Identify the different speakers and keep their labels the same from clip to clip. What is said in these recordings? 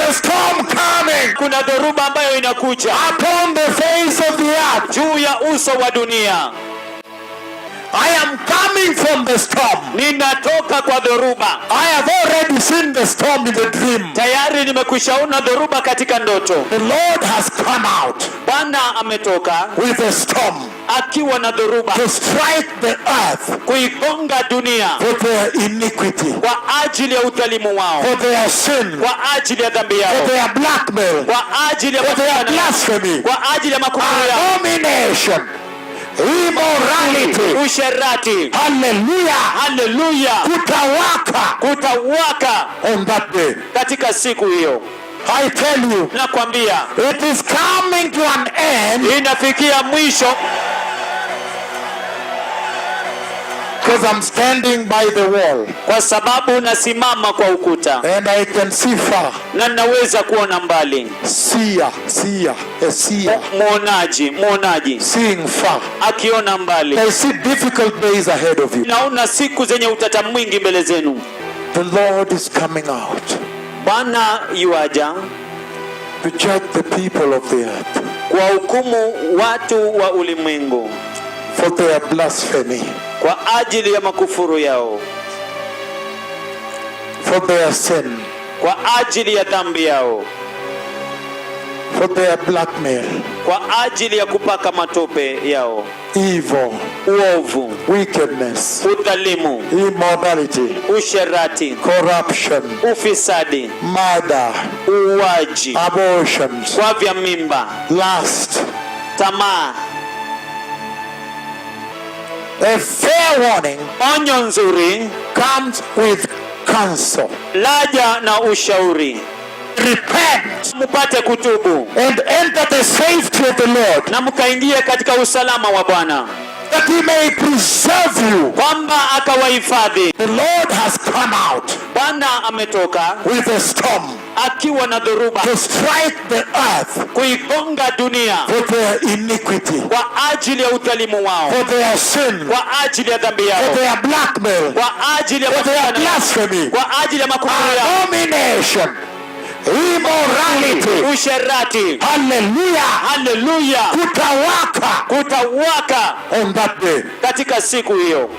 Speaker 1: a storm coming.
Speaker 2: Kuna dhoruba ambayo inakuja
Speaker 1: Upon the face of the earth.
Speaker 2: juu ya uso wa dunia.
Speaker 1: I am coming from the storm.
Speaker 2: Ninatoka kwa dhoruba.
Speaker 1: I have already seen the storm in the dream.
Speaker 2: Tayari nimekwishaona dhoruba katika ndoto.
Speaker 1: The Lord has come out
Speaker 2: Bwana ametoka
Speaker 1: with a storm
Speaker 2: akiwa na dhoruba
Speaker 1: to strike the earth
Speaker 2: kuigonga dunia
Speaker 1: for their iniquity,
Speaker 2: kwa ajili ya udhalimu wao,
Speaker 1: for their sin,
Speaker 2: kwa ajili ya dhambi
Speaker 1: for
Speaker 2: yao,
Speaker 1: their blackmail,
Speaker 2: kwa ajili ya
Speaker 1: for their
Speaker 2: matukano yao,
Speaker 1: blasphemy,
Speaker 2: kwa ajili ya makufuru yao,
Speaker 1: abomination, immorality.
Speaker 2: usherati.
Speaker 1: Hallelujah.
Speaker 2: Haleluya. Kutawaka
Speaker 1: on that day.
Speaker 2: katika siku hiyo.
Speaker 1: I tell you,
Speaker 2: Nakwambia
Speaker 1: it is coming to an end.
Speaker 2: inafikia mwisho.
Speaker 1: Because I'm standing by the wall.
Speaker 2: Kwa sababu nasimama kwa ukuta.
Speaker 1: And I can see far.
Speaker 2: Na naweza kuona mbali.
Speaker 1: Seer.
Speaker 2: Muonaji.
Speaker 1: Seeing far.
Speaker 2: Akiona mbali.
Speaker 1: I see difficult days ahead of you.
Speaker 2: Naona siku zenye utata mwingi mbele zenu.
Speaker 1: The Lord is coming out.
Speaker 2: Bwana yuaja
Speaker 1: to judge the people of the earth.
Speaker 2: Kwa hukumu watu wa ulimwengu.
Speaker 1: For their blasphemy.
Speaker 2: Kwa ajili ya makufuru yao.
Speaker 1: For their sin.
Speaker 2: Kwa ajili ya dhambi yao.
Speaker 1: For their blackmail.
Speaker 2: Kwa ajili ya kupaka matope yao.
Speaker 1: Evil.
Speaker 2: Uovu.
Speaker 1: Wickedness.
Speaker 2: Udhalimu.
Speaker 1: Immorality.
Speaker 2: Usherati.
Speaker 1: Corruption.
Speaker 2: Ufisadi.
Speaker 1: Murder.
Speaker 2: Uwaji.
Speaker 1: Abortions.
Speaker 2: Kwa vya mimba.
Speaker 1: Lust.
Speaker 2: Tamaa.
Speaker 1: A fair warning.
Speaker 2: Onyo nzuri
Speaker 1: comes with counsel.
Speaker 2: Laja na ushauri.
Speaker 1: Repent.
Speaker 2: Mupate kutubu.
Speaker 1: And enter the safety of the Lord.
Speaker 2: Na mkaingie katika usalama wa Bwana.
Speaker 1: That he may preserve you.
Speaker 2: Kwamba akawahifadhi.
Speaker 1: The Lord has come out.
Speaker 2: Bwana ametoka
Speaker 1: with a storm.
Speaker 2: Akiwa na dhoruba.
Speaker 1: To strike the earth.
Speaker 2: Kuigonga dunia.
Speaker 1: For their iniquity.
Speaker 2: Kwa ajili ya udhalimu wao.
Speaker 1: For their sin.
Speaker 2: Kwa ajili ya dhambi yao.
Speaker 1: For their blackmail.
Speaker 2: Kwa ajili ya
Speaker 1: for their blasphemy.
Speaker 2: Kwa ajili ya makufuru yao.
Speaker 1: Abomination. Immorality.
Speaker 2: Usherati.
Speaker 1: Hallelujah.
Speaker 2: Kutawaka
Speaker 1: on that day.
Speaker 2: Katika siku hiyo.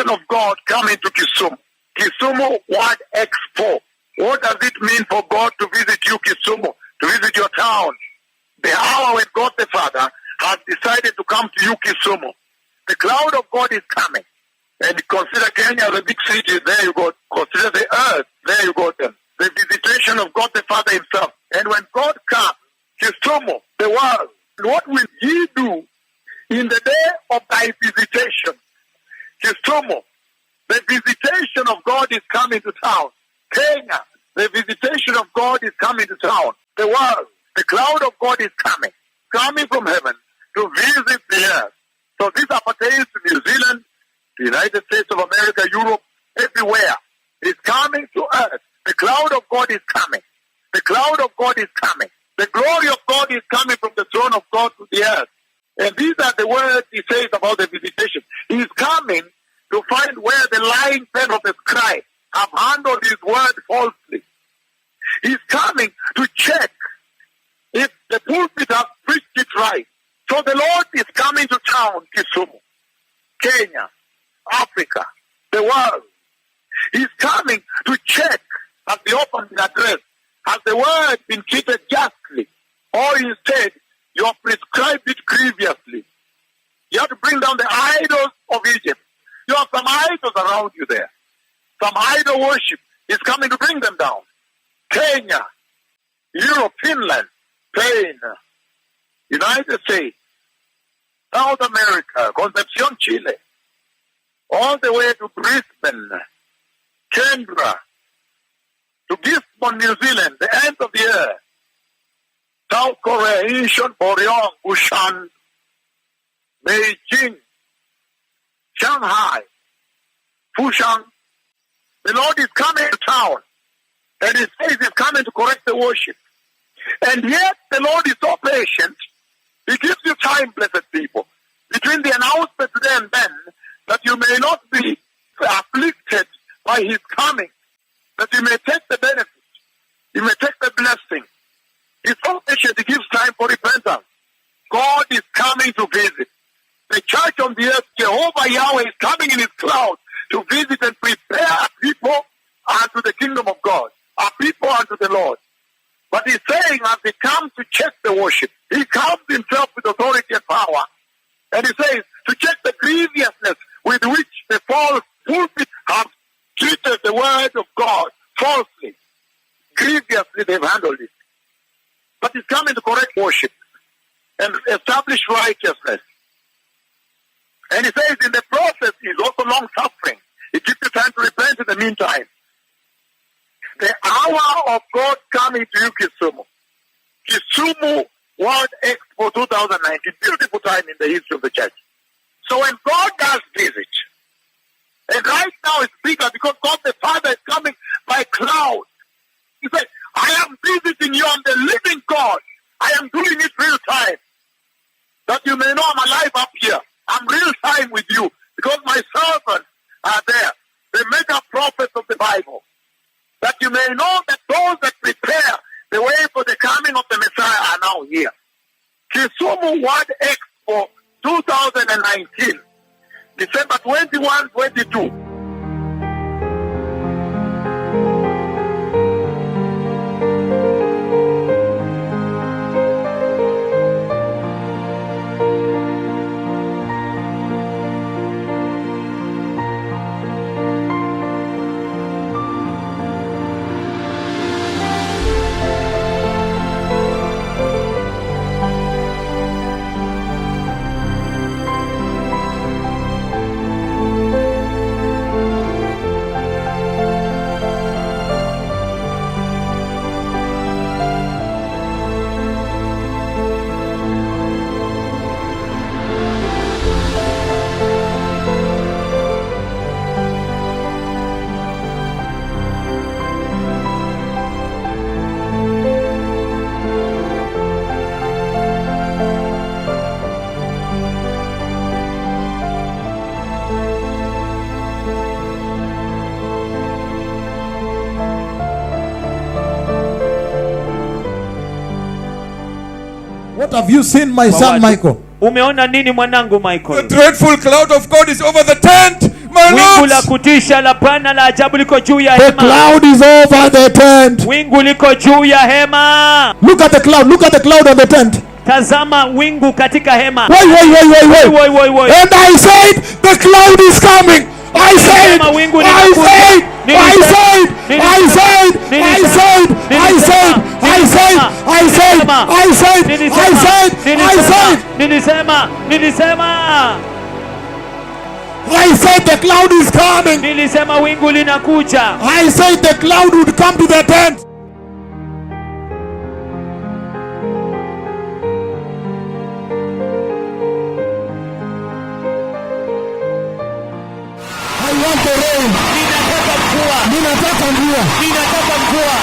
Speaker 3: Of God coming to Kisumu. Kisumu Word Expo. What does it mean for God to visit you, Kisumu, to visit your town? The hour when God the Father has decided to come to you, Kisumu. The cloud of God is coming. And consider Kenya as a big city. There you go. Consider the earth. There you go then. The visitation of God the Father himself. And when God comes, Kisumu, the world, what will he do in the day of thy visitation? Kisumu, the visitation of God is coming to town. Kenya, the visitation of God is coming to town. The world, the cloud of God is coming from heaven to visit the earth. So this appertains to New Zealand, the United States of America, Europe, everywhere. It's coming to earth. The cloud of God is coming. The cloud of God is coming. The glory of God is coming from the throne of God to the earth. And these are the words he says about the visitation. He is coming to find where the lying pen of the scribe have handled his word falsely. He's coming to check if the pulpit has preached it right. So the Lord is coming to town, Kisumu, Kenya, Africa, the world. He's coming to check as the opening address. Has the word been treated justly? Or instead, you have prescribed it grievously. You have to bring down the idols of Egypt. You have some idols around you there. Some idol worship. is coming to bring them down. Kenya, Europe, Finland, Spain, United States, South America, Concepcion, Chile, all the way to Brisbane, Canberra, to Gisborne, New Zealand, the end of the earth, South Korea, Incheon, Boryong, Busan, Beijing, Shanghai, Fushan. The Lord is coming to town, and He says He's coming to correct the worship. And yet the Lord is so patient. He gives you time, blessed people, between the announcement today and then, that you may not be afflicted by His coming, that you may take the benefit, you may take the blessing. He's so patient, He gives time for repentance. God is coming to visit. The church on the earth, Jehovah Yahweh, is coming in His cloud to visit and prepare a people unto the kingdom of God, a people unto the Lord. But He's saying, as He comes to check the worship, He comes Himself with authority and power. And He says, to check the grievousness with which the false pulpits have treated the word of God falsely. Grievously they've handled it. But He's coming to correct worship and establish righteousness. And He says, in the process, He's also long-suffering. He gives you time to repent in the meantime. The hour of God coming to you, Kisumu. Kisumu World Expo 2019. Beautiful time in the history of the church. So when God does visit, and right now it's bigger because God the Father is coming by cloud. He said, I am visiting you, I'm the living God. I am doing it real time. That you may know I'm alive up here. I'm real time with you because my servants are there. The mega prophets of the Bible. That you may know that those that prepare the way for the coming of the Messiah are now here. Kisumu World Expo 2019, December 21, 22.
Speaker 4: What have you seen, my son Michael?
Speaker 2: Umeona nini mwanangu
Speaker 4: The
Speaker 2: Michael?
Speaker 4: dreadful cloud of God is over the tent, my
Speaker 2: Wingu la
Speaker 4: lord.
Speaker 2: kutisha la Bwana la ajabu liko juu ya
Speaker 4: The
Speaker 2: hema.
Speaker 4: cloud is over the tent.
Speaker 2: Wingu liko juu ya hema.
Speaker 4: Look at the cloud. Look at the cloud on the tent.
Speaker 2: Tazama wingu katika hema.
Speaker 4: Wait.
Speaker 2: Woi.
Speaker 4: And I said, the cloud is coming. I said, the cloud is coming.
Speaker 2: Nilisema wingu linakuja.
Speaker 4: I said the cloud would come to the tent. I want the rain. Ninataka mvua.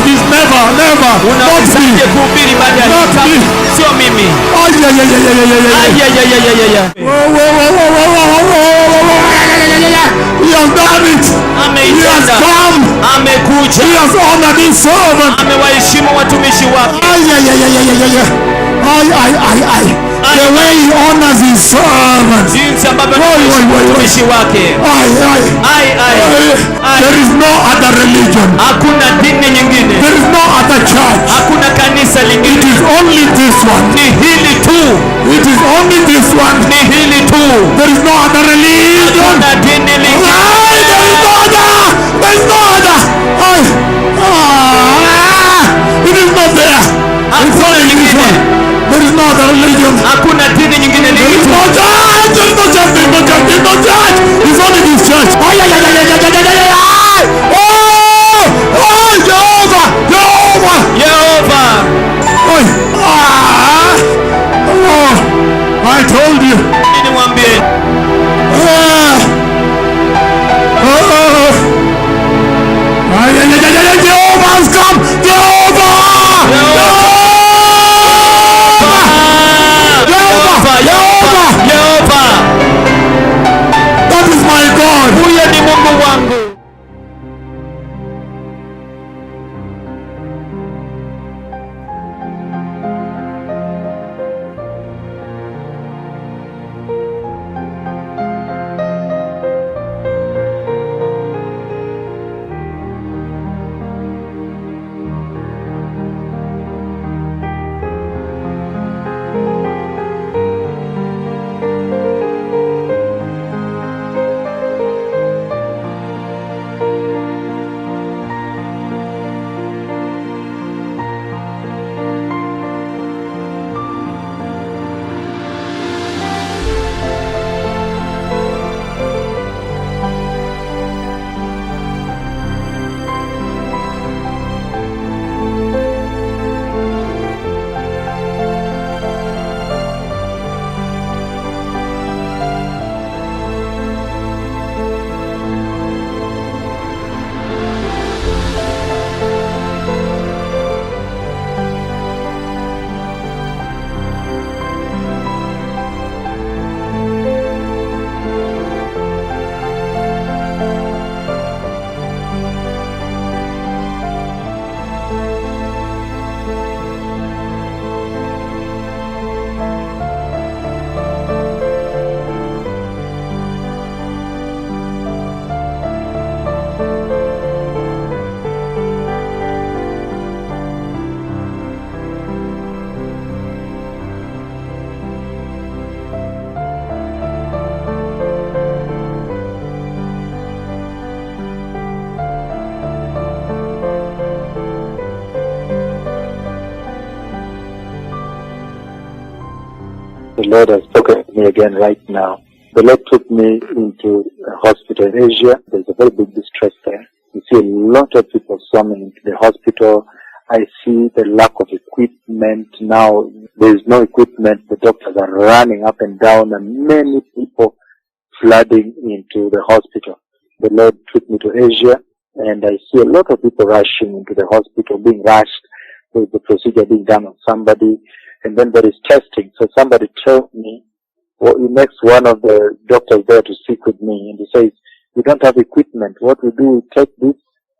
Speaker 4: it is never, never. Not me.
Speaker 2: Unawezaje kuhubiri baada ya
Speaker 4: Not
Speaker 2: vita?
Speaker 4: me.
Speaker 2: Sio mimi.
Speaker 4: Ay, ay, ay, ay, ay, ay, ay, ay.
Speaker 2: Ayayayayayaya.
Speaker 4: He has done it. He has
Speaker 2: Ameitenda.
Speaker 4: come.
Speaker 2: Amekuja.
Speaker 4: He has honored his servant.
Speaker 2: Amewaheshimu watumishi wake.
Speaker 4: Ay, ay, ay, ay, ay, ay, ay. Ay, ay, ay, ay. The way he honors his servant.
Speaker 2: Jinsi ambavyo
Speaker 4: Woi, woi, woi, woi.
Speaker 2: watumishi wake.
Speaker 4: Ay, ay.
Speaker 2: Ai, ai. Ai.
Speaker 4: There is no other religion.
Speaker 2: Hakuna dini nyingine.
Speaker 4: There is no other church.
Speaker 2: Hakuna kanisa
Speaker 4: It
Speaker 2: lingine.
Speaker 4: is only this one.
Speaker 2: Ni hili tu.
Speaker 4: It is only this one.
Speaker 2: Ni hili tu.
Speaker 4: There is no other religion.
Speaker 2: Hakuna dini lingine.
Speaker 4: Ay, there is no other. There is no other. Ay. It is not there. It's
Speaker 2: Hakuna
Speaker 4: only this
Speaker 2: lingine.
Speaker 4: one. There is no other religion.
Speaker 2: Hakuna dini nyingine. Ni
Speaker 4: There
Speaker 2: hili
Speaker 4: is
Speaker 2: tu.
Speaker 4: no church. There is no church. There is no church. There is no church. It's only this church. Ay, ay, ay, ay, ay, ay, ay, ay, ay. Oh, oh, Jehovah, Jehovah.
Speaker 2: Yehova.
Speaker 4: Ay. Oh, I told you.
Speaker 2: Nini mwambie?
Speaker 4: Ay, ay, ay, ay, ay, Jehovah has come. Jehovah.
Speaker 2: Yehova. Yehova.
Speaker 4: That is my God.
Speaker 2: Huyo ni Mungu wangu.
Speaker 5: The Lord has spoken to me again right now. The Lord took me into a hospital in Asia. There's a very big distress there. You see a lot of people swarming into the hospital. I see the lack of equipment now. There is no equipment. The doctors are running up and down and many people flooding into the hospital. The Lord took me to Asia and I see a lot of people rushing into the hospital, being rushed. There's the procedure being done on somebody. And then there is testing. So somebody told me, well, he makes one of the doctors there to speak with me, and he says, we don't have equipment. What we do is take this,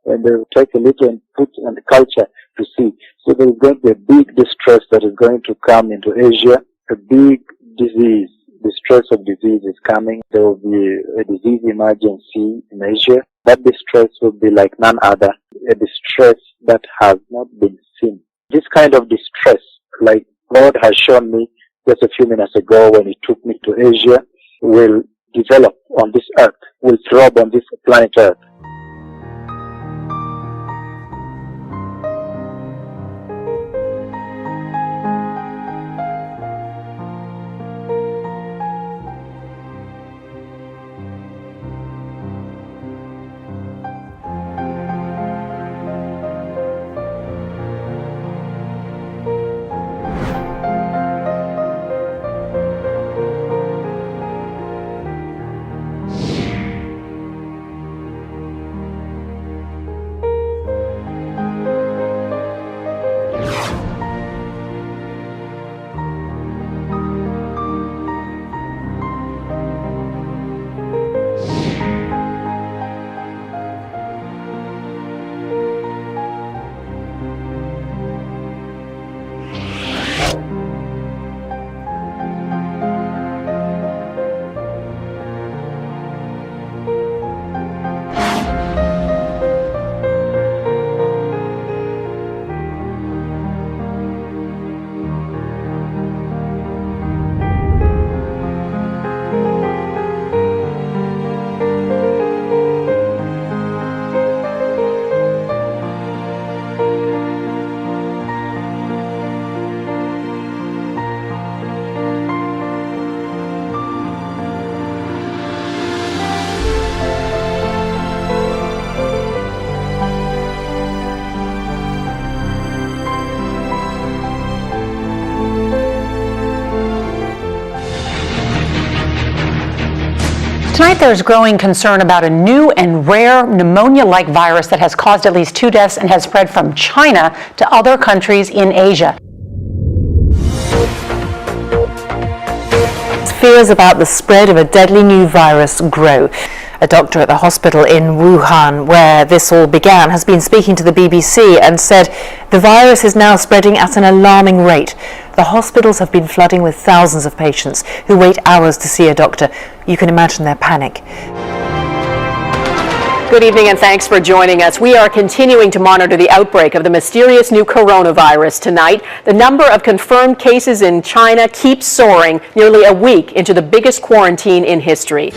Speaker 5: and they will take a little and put on the culture to see. So there is going to be a big distress that is going to come into Asia, a big disease. Distress of disease is coming. There will be a disease emergency in Asia. That distress will be like none other, a distress that has not been seen. This kind of distress, like God has shown me just a few minutes ago when He took me to Asia, will develop on this earth, will throb on this planet Earth.
Speaker 6: Tonight there's growing concern about a new and rare pneumonia-like virus that has caused at least 2 deaths and has spread from China to other countries in Asia.
Speaker 7: Fears about the spread of a deadly new virus grow. A doctor at the hospital in Wuhan, where this all began, has been speaking to the BBC and said the virus is now spreading at an alarming rate. The hospitals have been flooding with thousands of patients who wait hours to see a doctor. You can imagine their panic.
Speaker 8: Good evening and thanks for joining us. We are continuing to monitor the outbreak of the mysterious new coronavirus tonight. The number of confirmed cases in China keeps soaring nearly a week into the biggest quarantine in history.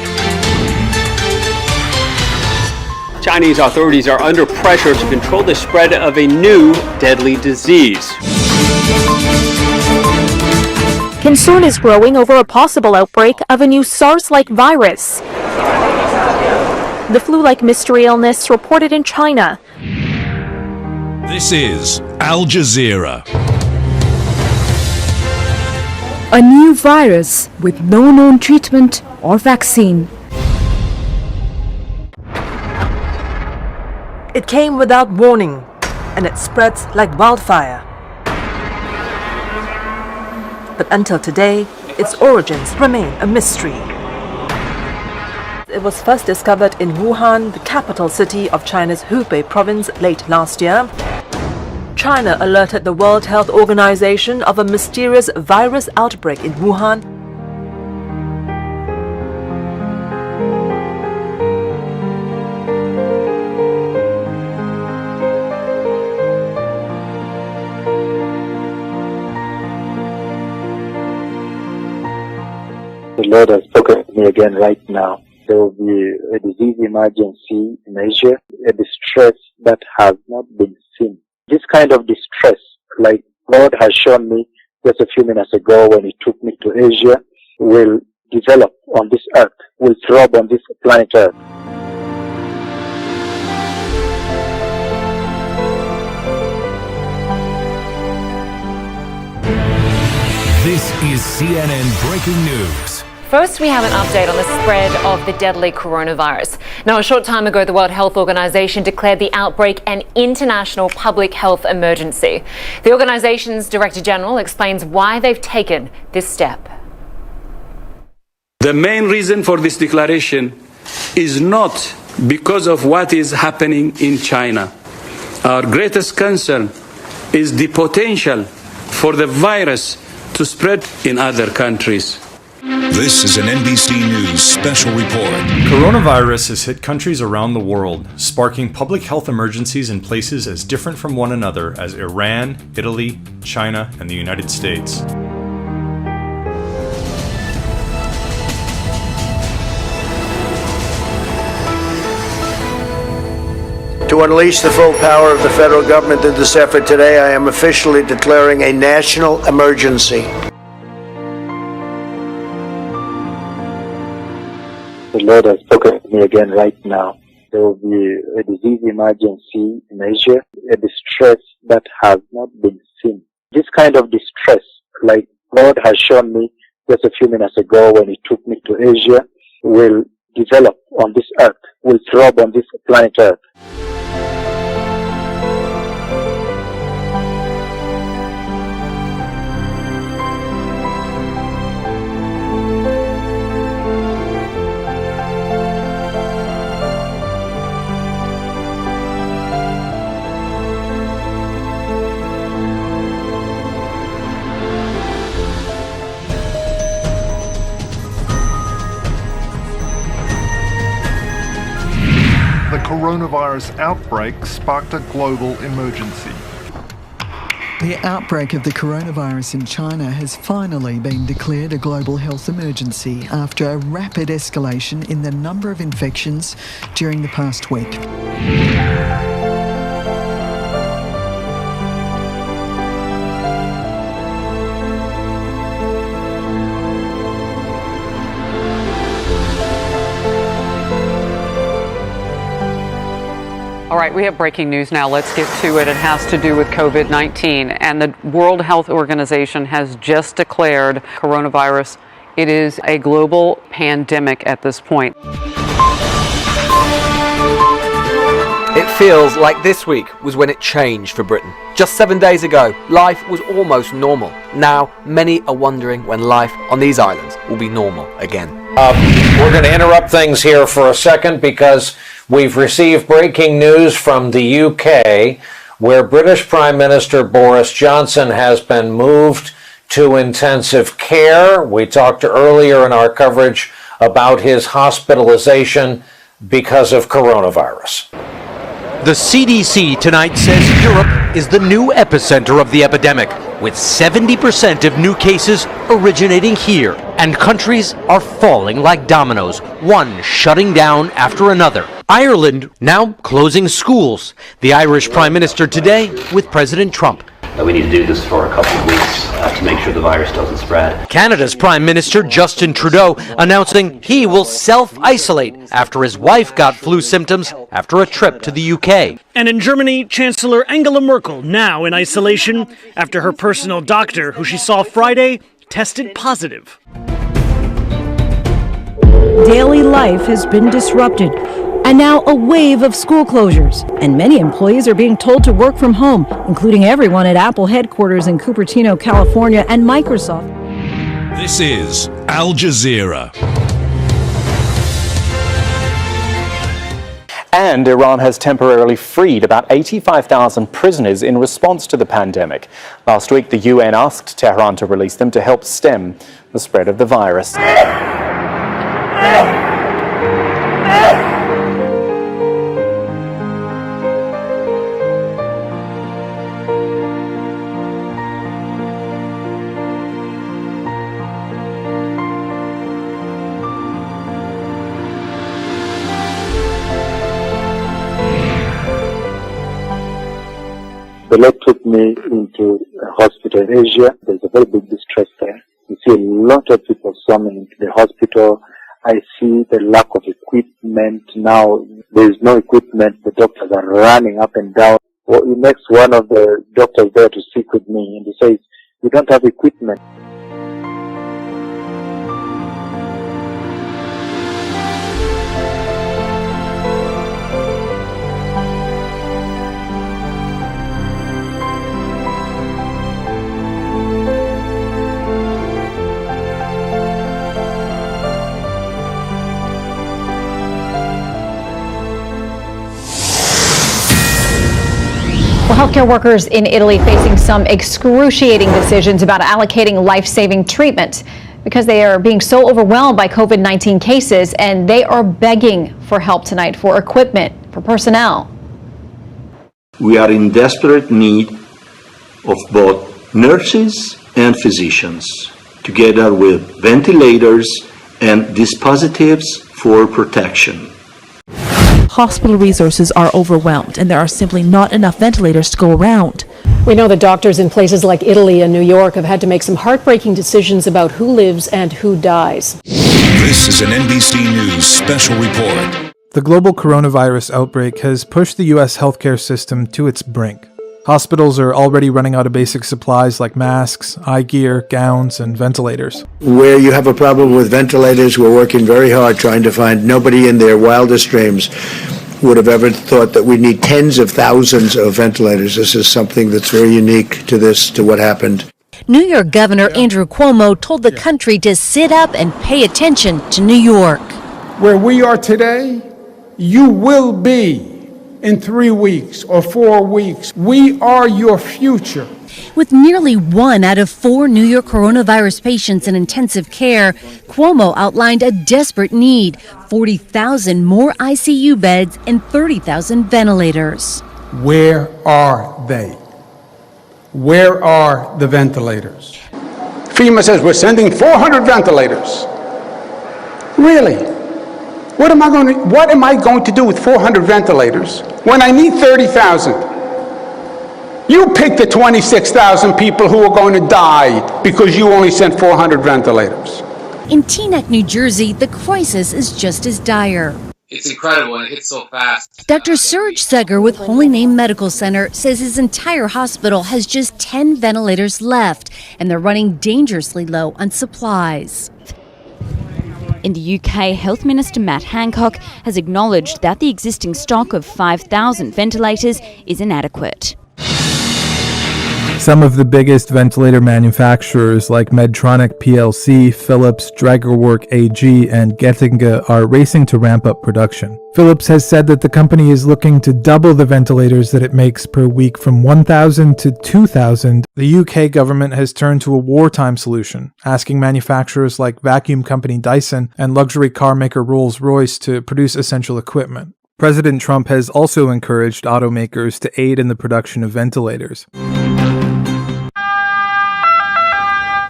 Speaker 9: Chinese authorities are under pressure to control the spread of a new deadly disease.
Speaker 10: Concern is growing over a possible outbreak of a new SARS-like virus. The flu-like mystery illness reported in China.
Speaker 11: This is Al Jazeera.
Speaker 12: A new virus with no known treatment or vaccine.
Speaker 13: It came without warning, and it spreads like wildfire. But until today, its origins remain a mystery. It was first discovered in Wuhan, the capital city of China's Hubei province, late last year. China alerted the World Health Organization of a mysterious virus outbreak in Wuhan.
Speaker 5: The Lord has spoken to me again right now. There will be a disease emergency in Asia, a distress that has not been seen. This kind of distress, like God has shown me just a few minutes ago when He took me to Asia, will develop on this earth, will throb on this planet Earth.
Speaker 11: This is CNN Breaking News.
Speaker 14: First, we have an update on the spread of the deadly coronavirus. Now, a short time ago, the World Health Organization declared the outbreak an international public health emergency. The organization's Director General explains why they've taken this step.
Speaker 15: The main reason for this declaration is not because of what is happening in China. Our greatest concern is the potential for the virus to spread in other countries.
Speaker 11: This is an NBC News special report.
Speaker 16: Coronavirus has hit countries around the world, sparking public health emergencies in places as different from one another as Iran, Italy, China, and the United States.
Speaker 17: To unleash the full power of the federal government in this effort today, I am officially declaring a national emergency.
Speaker 5: The Lord has spoken to me again right now. There will be a disease emergency in Asia, a distress that has not been seen. This kind of distress, like God has shown me just a few minutes ago when He took me to Asia, will develop on this earth, will throb on this planet Earth.
Speaker 18: The coronavirus outbreak sparked a global emergency.
Speaker 19: The outbreak of the coronavirus in China has finally been declared a global health emergency after a rapid escalation in the number of infections during the past week.
Speaker 20: All right, we have breaking news now. Let's get to it. It has to do with COVID-19. And the World Health Organization has just declared coronavirus It is a global pandemic at this point.
Speaker 21: It feels like this week was when it changed for Britain. Just 7 days ago, life was almost normal. Now, many are wondering when life on these islands will be normal again.
Speaker 22: We're going to interrupt things here for a second because we've received breaking news from the UK where British Prime Minister Boris Johnson has been moved to intensive care. We talked earlier in our coverage about his hospitalization because of coronavirus.
Speaker 23: The CDC tonight says Europe is the new epicenter of the epidemic, with 70% of new cases originating here. And countries are falling like dominoes, one shutting down after another. Ireland now closing schools. The Irish Prime Minister today with President Trump.
Speaker 24: We need to do this for a couple of weeks to make sure the virus doesn't spread.
Speaker 23: Canada's Prime Minister Justin Trudeau announcing he will self-isolate after his wife got flu symptoms after a trip to the UK.
Speaker 25: And in Germany, Chancellor Angela Merkel now in isolation after her personal doctor, who she saw Friday, tested positive.
Speaker 12: Daily life has been disrupted. And now a wave of school closures. And many employees are being told to work from home, including everyone at Apple headquarters in Cupertino, California, and Microsoft.
Speaker 11: This is Al Jazeera.
Speaker 26: And Iran has temporarily freed about 85,000 prisoners in response to the pandemic. Last week, the UN asked Tehran to release them to help stem the spread of the virus.
Speaker 5: The Lord took me into a hospital in Asia. There's a very big distress there. You see a lot of people swarming into the hospital. I see the lack of equipment now. There is no equipment. The doctors are running up and down. Well, he makes one of the doctors there to speak with me, and he says, "We don't have equipment."
Speaker 6: Well, healthcare workers in Italy facing some excruciating decisions about allocating life-saving treatment because they are being so overwhelmed by COVID-19 cases, and they are begging for help tonight for equipment, for personnel.
Speaker 27: We are in desperate need of both nurses and physicians, together with ventilators and dispositives for protection.
Speaker 28: Hospital resources are overwhelmed, and there are simply not enough ventilators to go around.
Speaker 8: We know that doctors in places like Italy and New York have had to make some heartbreaking decisions about who lives and who dies.
Speaker 11: This is an NBC News special report.
Speaker 29: The global coronavirus outbreak has pushed the U.S. healthcare system to its brink. Hospitals are already running out of basic supplies like masks, eye gear, gowns, and ventilators.
Speaker 17: Where you have a problem with ventilators, we're working very hard trying to find. Nobody in their wildest dreams would have ever thought that we need tens of thousands of ventilators. This is something that's very unique to what happened.
Speaker 30: New York Governor Andrew Cuomo told the country to sit up and pay attention to New York.
Speaker 31: Where we are today, you will be in 3 weeks or 4 weeks. We are your future.
Speaker 30: With nearly 1 out of 4 New York coronavirus patients in intensive care, Cuomo outlined a desperate need: 40,000 more ICU beds and 30,000 ventilators.
Speaker 31: Where are they? Where are the ventilators? FEMA says we're sending 400 ventilators. Really? What am I going to do with 400 ventilators when I need 30,000? You pick the 26,000 people who are going to die because you only sent 400 ventilators.
Speaker 30: In Teaneck, New Jersey, the crisis is just as dire.
Speaker 32: It's incredible, and it hits so fast.
Speaker 30: Dr. Serge Seger with Holy Name Medical Center says his entire hospital has just 10 ventilators left, and they're running dangerously low on supplies.
Speaker 1: In the UK, Health Minister Matt Hancock has acknowledged that the existing stock of 5,000 ventilators is inadequate.
Speaker 29: Some of the biggest ventilator manufacturers like Medtronic plc, Philips, Drägerwerk AG, and Getinge are racing to ramp up production. Philips has said that the company is looking to double the ventilators that it makes per week from 1,000 to 2,000. The UK government has turned to a wartime solution, asking manufacturers like vacuum company Dyson and luxury car maker Rolls-Royce to produce essential equipment. President Trump has also encouraged automakers to aid in the production of ventilators.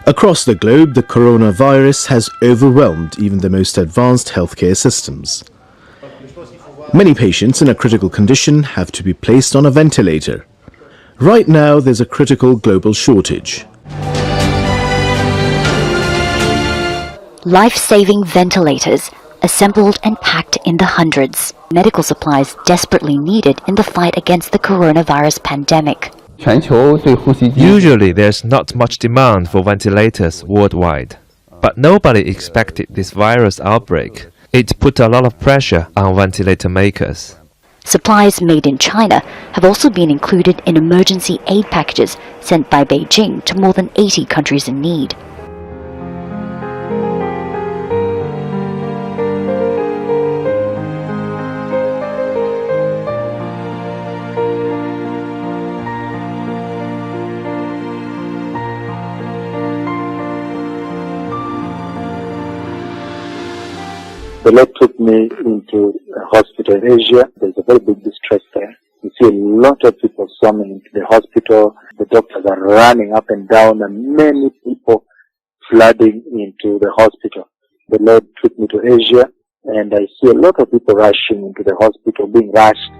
Speaker 2: Across the globe, the coronavirus has overwhelmed even the most advanced healthcare systems. Many patients in a critical condition have to be placed on a ventilator. Right now, there's a critical global shortage.
Speaker 3: Life-saving ventilators, assembled and packed in the hundreds. Medical supplies desperately needed in the fight against the coronavirus pandemic.
Speaker 4: Usually there's not much demand for ventilators worldwide, but nobody expected this virus outbreak. It put a lot of pressure on ventilator makers.
Speaker 3: Supplies made in China have also been included in emergency aid packages sent by Beijing to more than 80 countries in need.
Speaker 5: The Lord took me into a hospital in Asia. There's a very big distress there. You see a lot of people swarming into the hospital. The doctors are running up and down, and many people flooding into the hospital. The Lord took me to Asia, and I see a lot of people rushing into the hospital, being rushed.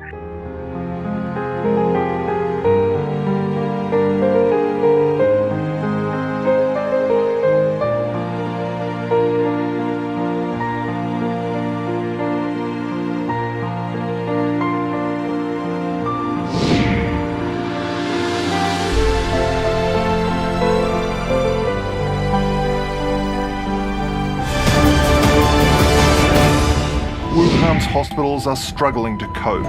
Speaker 7: Wuhan's hospitals are struggling to cope,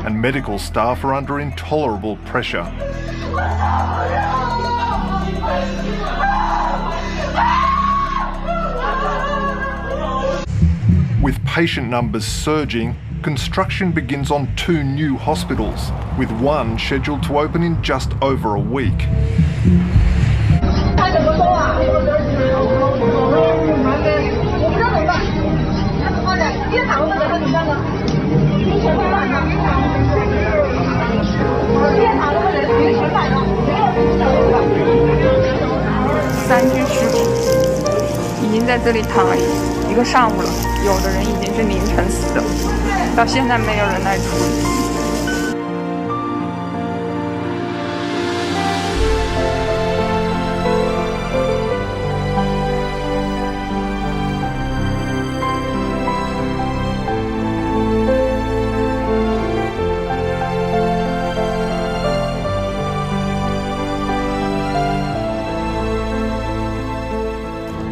Speaker 7: and medical staff are under intolerable pressure. With patient numbers surging, construction begins on 2 new hospitals, with one scheduled to open in just over a week.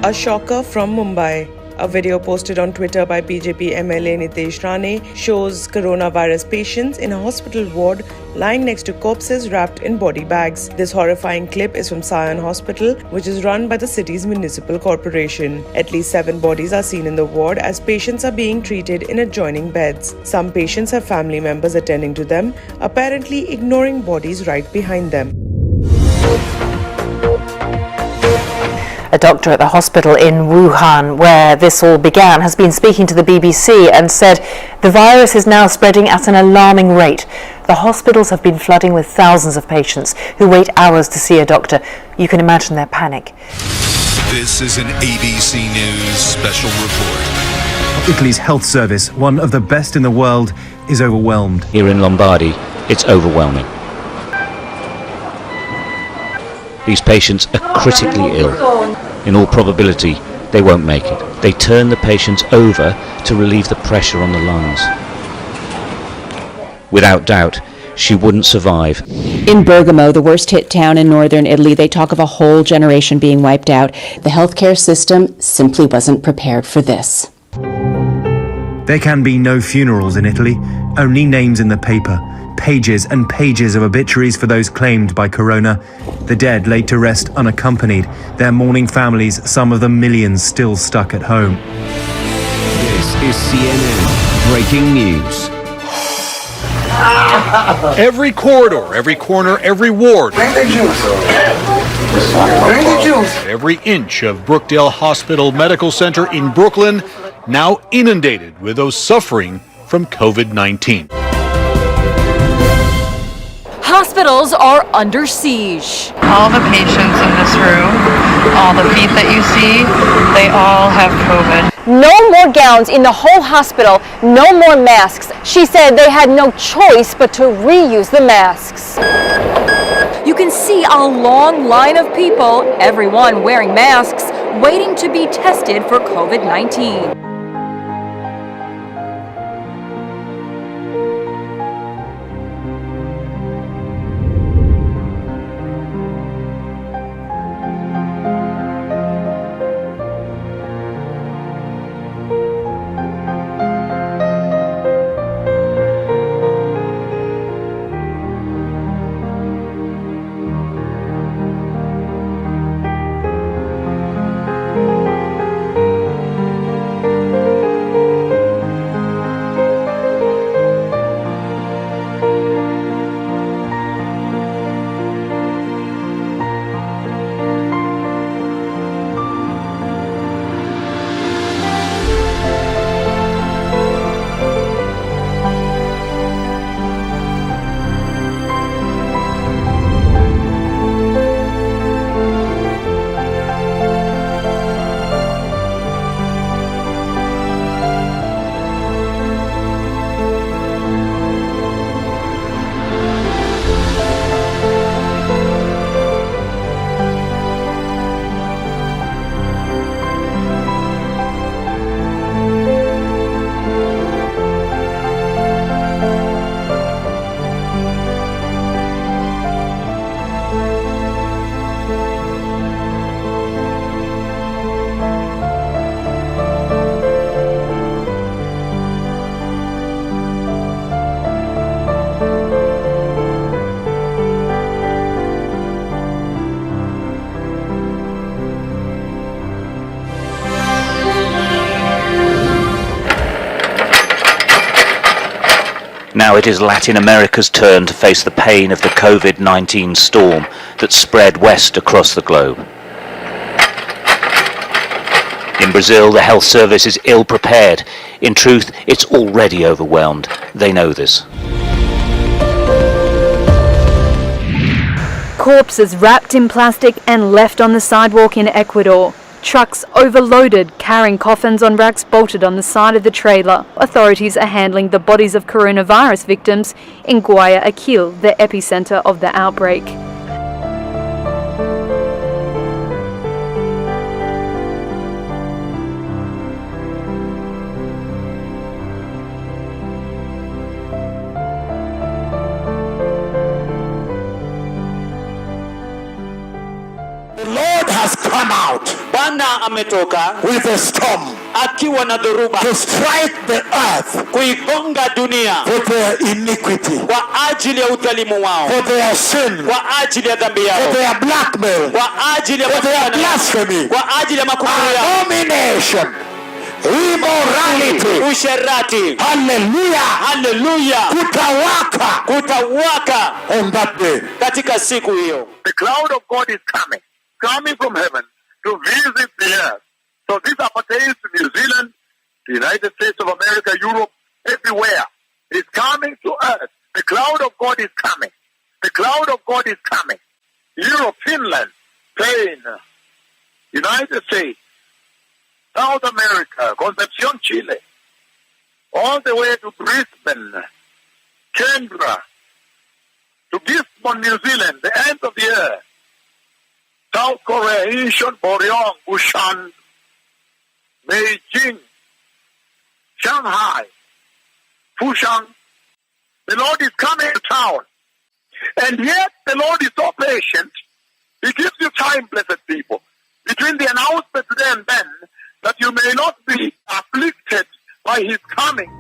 Speaker 9: A shocker from Mumbai. A video posted on Twitter by BJP MLA Nitesh Rane shows coronavirus patients in a hospital ward lying next to corpses wrapped in body bags. This horrifying clip is from Sion Hospital, which is run by the city's municipal corporation. At least 7 bodies are seen in the ward as patients are being treated in adjoining beds. Some patients have family members attending to them, apparently ignoring bodies right behind them.
Speaker 8: A doctor at the hospital in Wuhan, where this all began, has been speaking to the BBC and said the virus is now spreading at an alarming rate. The hospitals have been flooding with thousands of patients who wait hours to see a doctor. You can imagine their panic.
Speaker 11: This is an ABC News special report.
Speaker 10: Italy's health service, one of the best in the world, is overwhelmed.
Speaker 13: Here in Lombardy, it's overwhelming. These patients are critically ill. In all probability, they won't make it. They turn the patients over to relieve the pressure on the lungs. Without doubt, she wouldn't survive.
Speaker 12: In Bergamo, the worst-hit town in northern Italy, they talk of a whole generation being wiped out. The healthcare system simply wasn't prepared for this.
Speaker 10: There can be no funerals in Italy, only names in the paper. Pages and pages of obituaries for those claimed by corona. The dead laid to rest unaccompanied, their mourning families, some of them millions still stuck at home.
Speaker 14: This is CNN Breaking News.
Speaker 15: Every corridor, every corner, every ward.
Speaker 31: Bring the juice. Bring the juice.
Speaker 15: Every inch of Brookdale Hospital Medical Center in Brooklyn now inundated with those suffering from COVID-19.
Speaker 16: Hospitals are under siege.
Speaker 18: All the patients in this room, all the feet that you see, they all have COVID.
Speaker 6: No more gowns in the whole hospital, no more masks. She said they had no choice but to reuse the masks.
Speaker 16: You can see a long line of people, everyone wearing masks, waiting to be tested for COVID-19.
Speaker 13: Now it is Latin America's turn to face the pain of the COVID-19 storm that spread west across the globe. In Brazil, the health service is ill-prepared. In truth, it's already overwhelmed. They know this.
Speaker 16: Corpses wrapped in plastic and left on the sidewalk in Ecuador. Trucks overloaded, carrying coffins on racks bolted on the side of the trailer. Authorities are handling the bodies of coronavirus victims in Guayaquil, the epicenter of the outbreak.
Speaker 31: Come out
Speaker 19: Bwana ametoka
Speaker 31: with a storm
Speaker 19: akiwa na dhoruba
Speaker 31: to strike the earth
Speaker 19: kuigonga dunia
Speaker 31: for their iniquity,
Speaker 19: kwa ajili ya udhalimu wao,
Speaker 31: for their sin,
Speaker 19: kwa ajili ya dhambi yao,
Speaker 31: for their blackmail,
Speaker 19: kwa ajili ya
Speaker 31: for their blasphemy,
Speaker 19: kwa ajili ya makufuru yao,
Speaker 31: abomination, immorality,
Speaker 19: usherati.
Speaker 31: Hallelujah,
Speaker 19: hallelujah,
Speaker 31: kutawaka on that day.
Speaker 19: Katika siku hiyo,
Speaker 20: the cloud of God is coming from heaven to visit the earth. So this appertains to New Zealand, the United States of America, Europe, everywhere. It's coming to earth. The cloud of God is coming. The cloud of God is coming. Europe, Finland, Spain, United States, South America, Concepcion, Chile, all the way to Brisbane, Canberra, to Gisborne, New Zealand, the end of the earth. South Korea, Incheon, Boryong, Busan, Beijing, Shanghai, Fushan. The Lord is coming to town. And yet the Lord is so patient. He gives you time, blessed people, between the announcement today and then, that you may not be afflicted by his coming.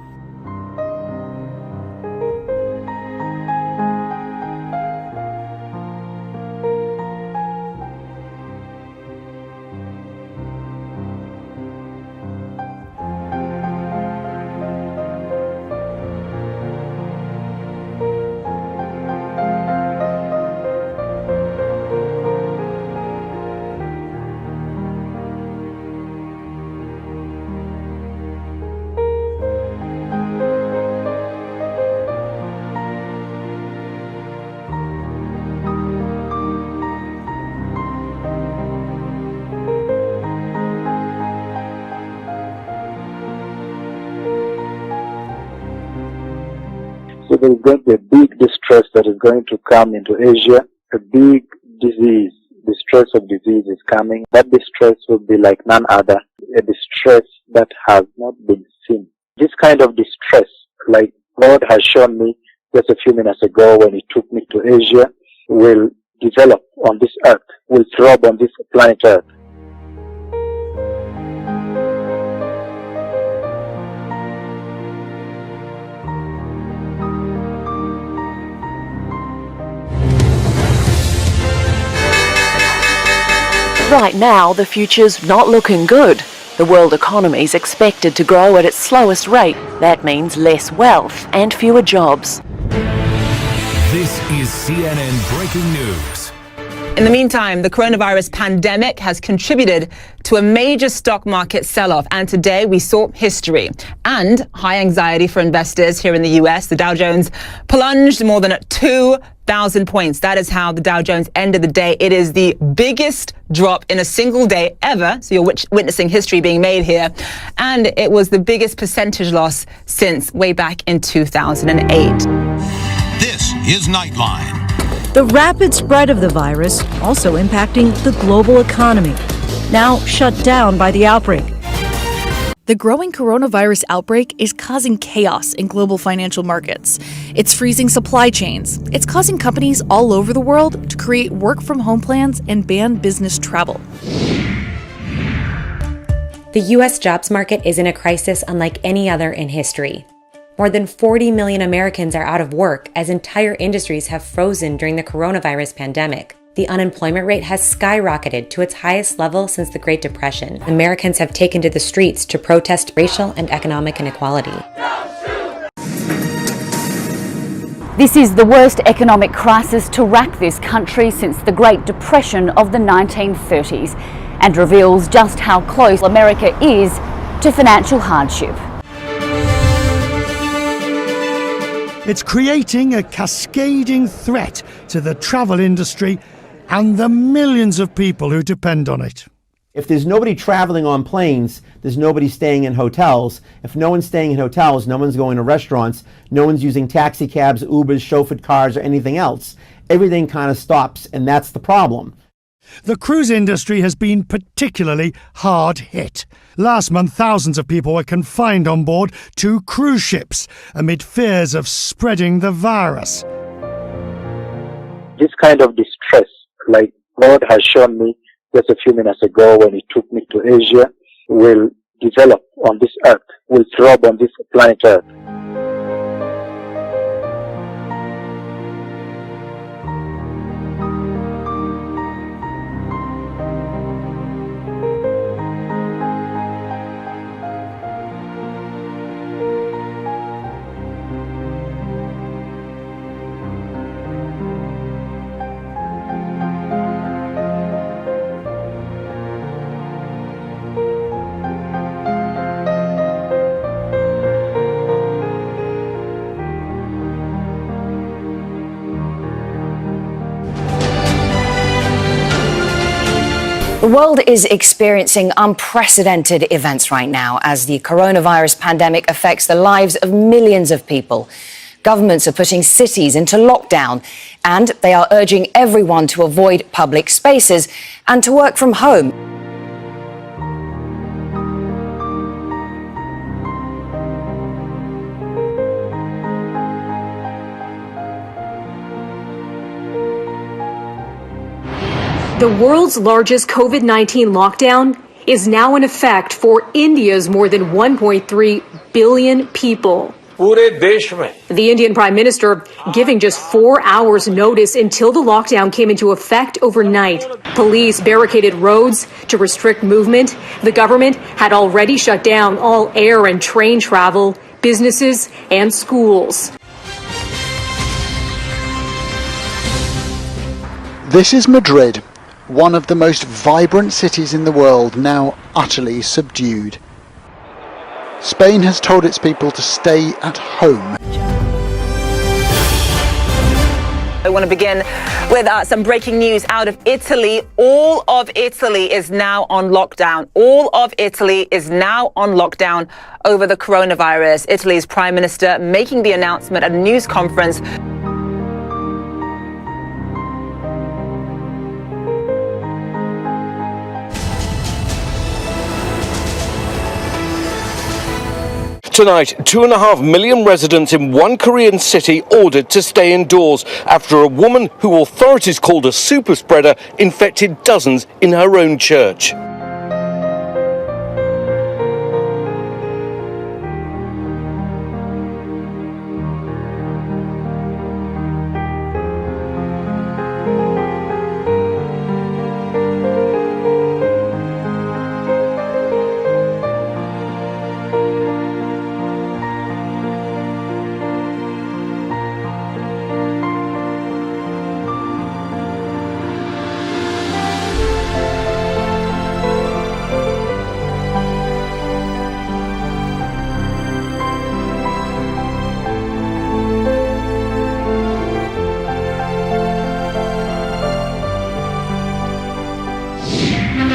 Speaker 20: So there's going to be a big distress that is going to come into Asia. A big disease, distress of disease is coming. That distress will be like none other, a distress that has not been seen. This kind of distress, like God has shown me just a few minutes ago when he took me to Asia, will develop on this earth, will throb on this planet earth.
Speaker 1: Right now, the future's not looking good. The world economy is expected to grow at its slowest rate. That means less wealth and fewer jobs.
Speaker 14: This is CNN Breaking News.
Speaker 17: In the meantime, the coronavirus pandemic has contributed to a major stock market sell-off, and today we saw history and high anxiety for investors here in the US. The Dow Jones plunged more than 2,000 points. That is how the Dow Jones ended the day. It is the biggest drop in a single day ever. So you're witnessing history being made here. And it was the biggest percentage loss since way back in 2008.
Speaker 14: This is Nightline.
Speaker 21: The rapid spread of the virus also impacting the global economy, now shut down by the outbreak.
Speaker 22: The growing coronavirus outbreak is causing chaos in global financial markets. It's freezing supply chains. It's causing companies all over the world to create work-from-home plans and ban business travel.
Speaker 23: The U.S. jobs market is in a crisis unlike any other in history. More than 40 million Americans are out of work as entire industries have frozen during the coronavirus pandemic. The unemployment rate has skyrocketed to its highest level since the Great Depression. Americans have taken to the streets to protest racial and economic inequality.
Speaker 3: This is the worst economic crisis to rack this country since the Great Depression of the 1930s, and reveals just how close America is to financial hardship.
Speaker 24: It's creating a cascading threat to the travel industry and the millions of people who depend on it.
Speaker 25: If there's nobody traveling on planes, there's nobody staying in hotels. If no one's staying in hotels, no one's going to restaurants, no one's using taxi cabs, Ubers, chauffeured cars, or anything else. Everything kind of stops, and that's the problem.
Speaker 24: The cruise industry has been particularly hard hit. Last month, thousands of people were confined on board 2 cruise ships amid fears of spreading the virus.
Speaker 5: This kind of distress, like God has shown me just a few minutes ago when he took me to Asia, will develop on this earth, will throb on this planet earth.
Speaker 26: The world is experiencing unprecedented events right now as the coronavirus pandemic affects the lives of millions of people. Governments are putting cities into lockdown, and they are urging everyone to avoid public spaces and to work from home.
Speaker 2: The world's largest COVID-19 lockdown is now in effect for India's more than 1.3 billion people. The Indian Prime Minister giving just 4 hours notice until the lockdown came into effect overnight. Police barricaded roads to restrict movement. The government had already shut down all air and train travel, businesses and schools.
Speaker 4: This is Madrid, one of the most vibrant cities in the world, now utterly subdued. Spain has told its people to stay at home.
Speaker 17: I want to begin with some breaking news out of Italy. All of Italy is now on lockdown. All of Italy is now on lockdown over the coronavirus. Italy's Prime Minister making the announcement at a news conference.
Speaker 7: Tonight, 2.5 million residents in one Korean city ordered to stay indoors after a woman who authorities called a super spreader infected dozens in her own church.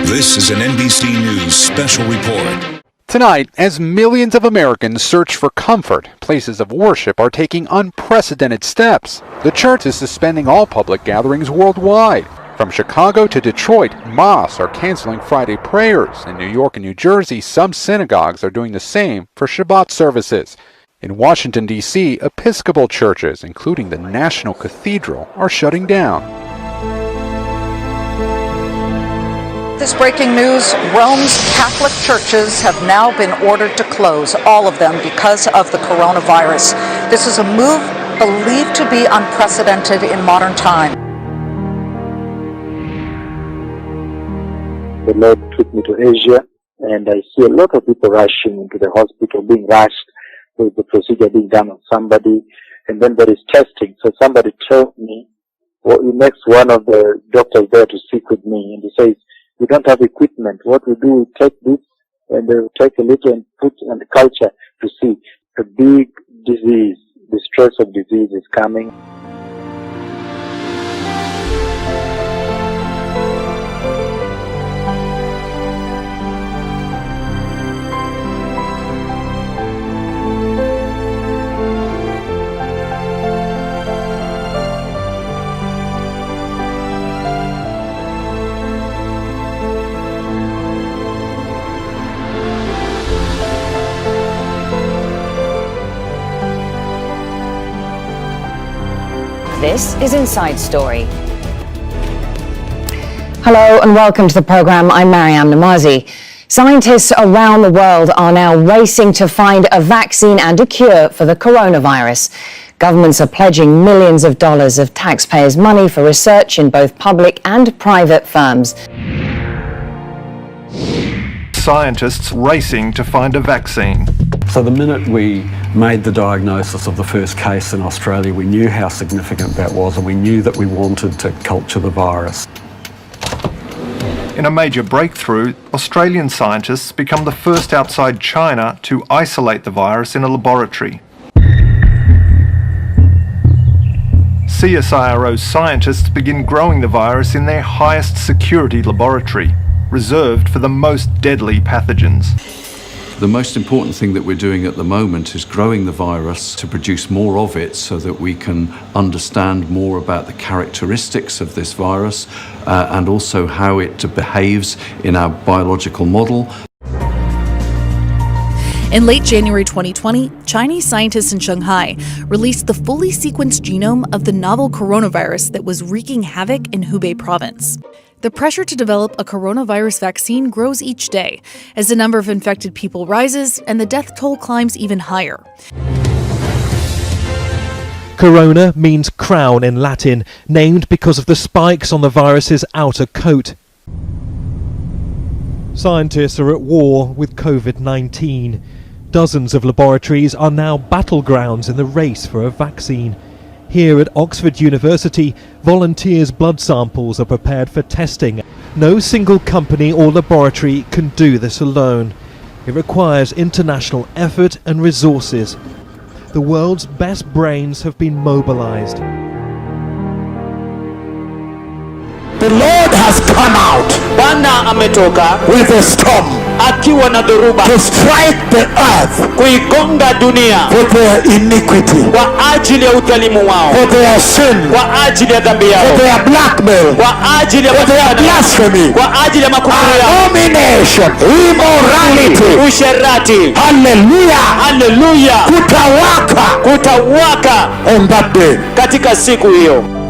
Speaker 14: This is an NBC News special report.
Speaker 8: Tonight, as millions of Americans search for comfort, places of worship are taking unprecedented steps. The church is suspending all public gatherings worldwide. From Chicago to Detroit, mosques are canceling Friday prayers. In New York and New Jersey, some synagogues are doing the same for Shabbat services. In Washington, D.C., Episcopal churches, including the National Cathedral, are shutting down.
Speaker 9: This breaking news, Rome's Catholic churches have now been ordered to close, all of them, because of the coronavirus. This is a move believed to be unprecedented in modern time.
Speaker 5: The Lord took me to Asia, and I see a lot of people rushing into the hospital, being rushed with the procedure being done on somebody, and then there is testing. So somebody told me, well, he makes one of the doctors there to speak with me, and he says, we don't have equipment. What we do is take this and they will take a little and put on the culture to see. A big disease, the stress of disease is coming.
Speaker 26: This is Inside Story. Hello and welcome to the program. I'm Mariam Namazi. Scientists around the world are now racing to find a vaccine and a cure for the coronavirus. Governments are pledging millions of dollars of taxpayers' money for research in both public and private firms.
Speaker 11: Scientists racing to find a vaccine.
Speaker 12: So the minute we made the diagnosis of the first case in Australia, we knew how significant that was, and we knew that we wanted to culture the virus.
Speaker 11: In a major breakthrough, Australian scientists become the first outside China to isolate the virus in a laboratory. CSIRO scientists begin growing the virus in their highest security laboratory, reserved for the most deadly pathogens.
Speaker 27: The most important thing that we're doing at the moment is growing the virus to produce more of it so that we can understand more about the characteristics of this virus and also how it behaves in our biological model.
Speaker 22: In late January 2020, Chinese scientists in Shanghai released the fully sequenced genome of the novel coronavirus that was wreaking havoc in Hubei province. The pressure to develop a coronavirus vaccine grows each day as the number of infected people rises and the death toll climbs even higher.
Speaker 6: Corona means crown in Latin, named because of the spikes on the virus's outer coat. Scientists are at war with COVID-19. Dozens of laboratories are now battlegrounds in the race for a vaccine. Here at Oxford University, volunteers' blood samples are prepared for testing. No single company or laboratory can do this alone. It requires international effort and resources. The world's best brains have been mobilized.
Speaker 10: The Lord has come out
Speaker 13: Bwana ametoka
Speaker 10: with a storm
Speaker 13: akiwa na dhoruba
Speaker 10: to strike the earth
Speaker 13: kuigonga dunia
Speaker 10: for their iniquity,
Speaker 13: kwa ajili ya udhalimu wao,
Speaker 10: for their sin,
Speaker 13: kwa ajili ya dhambi yao,
Speaker 10: for their blackmail,
Speaker 13: kwa ajili ya
Speaker 10: for their blasphemy,
Speaker 13: kwa ajili ya makufuru yao,
Speaker 10: abomination, immorality,
Speaker 13: usherati.
Speaker 10: Hallelujah,
Speaker 13: hallelujah,
Speaker 10: kutawaka
Speaker 13: kutawaka
Speaker 10: on that day.
Speaker 13: Katika siku hiyo.